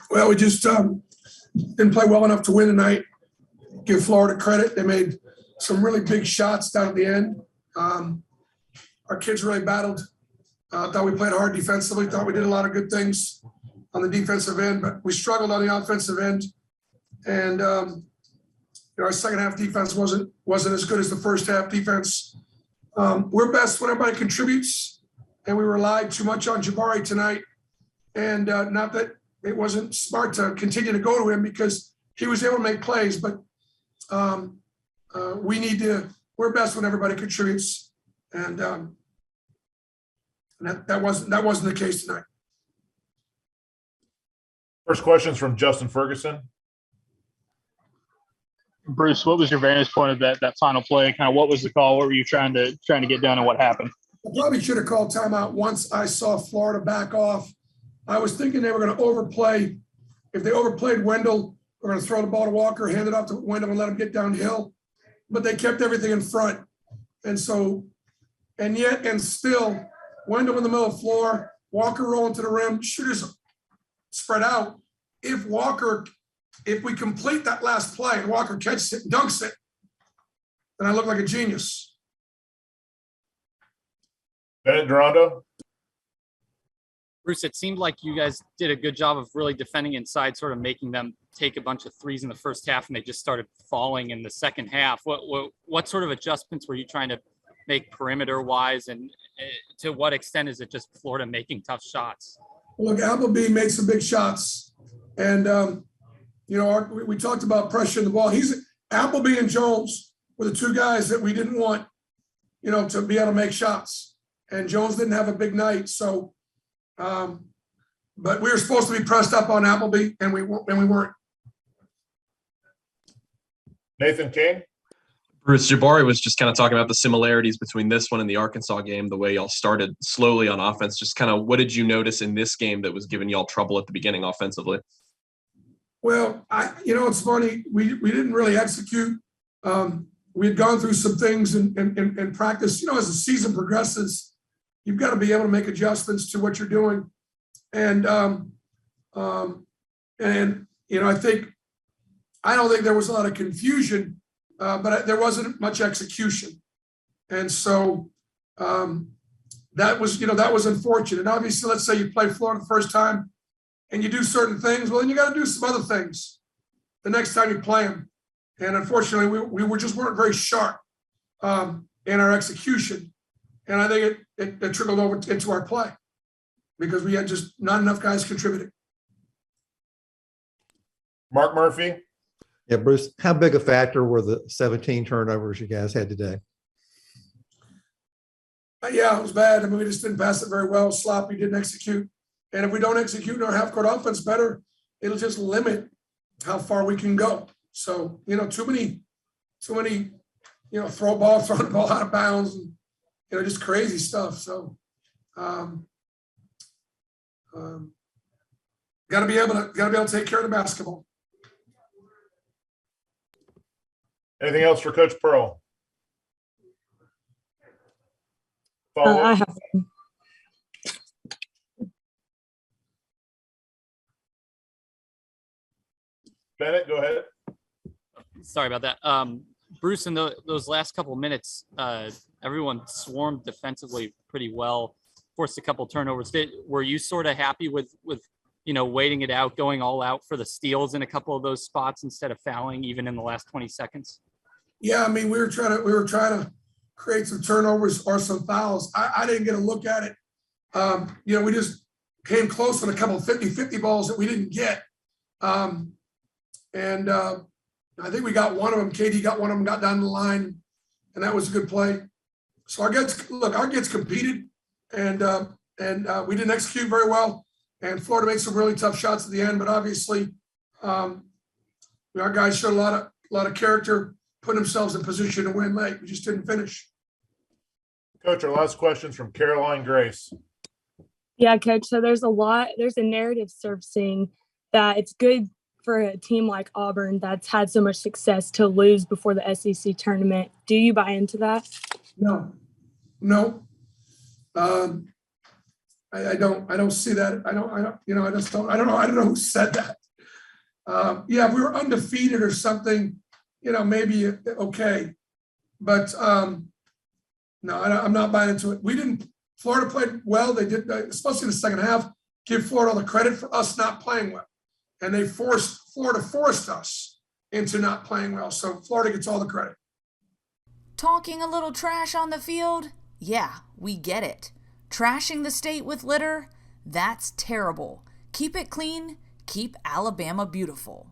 Well, we just didn't play well enough to win tonight. Give Florida credit. They made some really big shots down at the end. Our kids really battled. Thought we played hard defensively. Thought we did a lot of good things on the defensive end, but we struggled on the offensive end. And our second half defense wasn't as good as the first half defense. We're best when everybody contributes, and we relied too much on Jabari tonight. And not that it wasn't smart to continue to go to him because he was able to make plays, but we're best when everybody contributes. And that wasn't the case tonight. First question is from Justin Ferguson. Bruce, what was your vantage point of that final play? Kind of what was the call? What were you trying to get done, and what happened? I probably should have called timeout once I saw Florida back off. I was thinking they were going to overplay. If they overplayed Wendell, we're going to throw the ball to Walker, hand it off to Wendell, and let him get downhill. But they kept everything in front, and still, Wendell in the middle of the floor, Walker rolling to the rim, shooters spread out. If we complete that last play and Walker catches it and dunks it, then I look like a genius. Bennett Durando. Bruce, it seemed like you guys did a good job of really defending inside, sort of making them take a bunch of threes in the first half, and they just started falling in the second half. What sort of adjustments were you trying to make perimeter-wise, and to what extent is it just Florida making tough shots? Look, Appleby made some big shots, and we talked about pressuring the ball. Appleby and Jones were the two guys that we didn't want, to be able to make shots, and Jones didn't have a big night, so. But we were supposed to be pressed up on Appleby, and we weren't. Nathan King. Bruce, Jabari was just kind of talking about the similarities between this one and the Arkansas game, the way y'all started slowly on offense. Just kind of what did you notice in this game that was giving y'all trouble at the beginning offensively? Well, it's funny. We didn't really execute. We had gone through some things in practice. As the season progresses, you've got to be able to make adjustments to what you're doing. And I don't think there was a lot of confusion, but there wasn't much execution. And so that was unfortunate. And obviously, let's say you play Florida the first time and you do certain things, well, then you got to do some other things the next time you play them. And unfortunately, we weren't very sharp in our execution. And I think it trickled over into our play because we had just not enough guys contributing. Mark Murphy. Yeah, Bruce, how big a factor were the 17 turnovers you guys had today? Yeah, it was bad. I mean, we just didn't pass it very well. Sloppy, didn't execute. And if we don't execute our half-court offense better, it'll just limit how far we can go. So, too many, throwing the ball out of bounds, and, just crazy stuff. So, got to be able to take care of the basketball. Anything else for Coach Pearl? I have. Bennett, go ahead. Sorry about that. Bruce, in those last couple of minutes, everyone swarmed defensively pretty well, forced a couple turnovers. Were you sort of happy with waiting it out, going all out for the steals in a couple of those spots instead of fouling even in the last 20 seconds? Yeah, I mean, we were trying to create some turnovers or some fouls. I didn't get a look at it. We just came close on a couple of 50-50 balls that we didn't get. And I think we got one of them. KD got one of them, got down the line, and that was a good play. So our kids competed, and we didn't execute very well. And Florida made some really tough shots at the end, but obviously, our guys showed a lot of character, putting themselves in position to win late. We just didn't finish. Coach, our last question is from Caroline Grace. Yeah, Coach. So there's a narrative surfacing that it's good for a team like Auburn that's had so much success to lose before the SEC tournament. Do you buy into that? No. I don't see that. I don't know who said that. Yeah, if we were undefeated or something, maybe okay. But no, I'm not buying into it. Florida played well. They did, especially in the second half, give Florida all the credit for us not playing well. And Florida forced us into not playing well. So Florida gets all the credit. Talking a little trash on the field? Yeah, we get it. Trashing the state with litter? That's terrible. Keep it clean. Keep Alabama beautiful.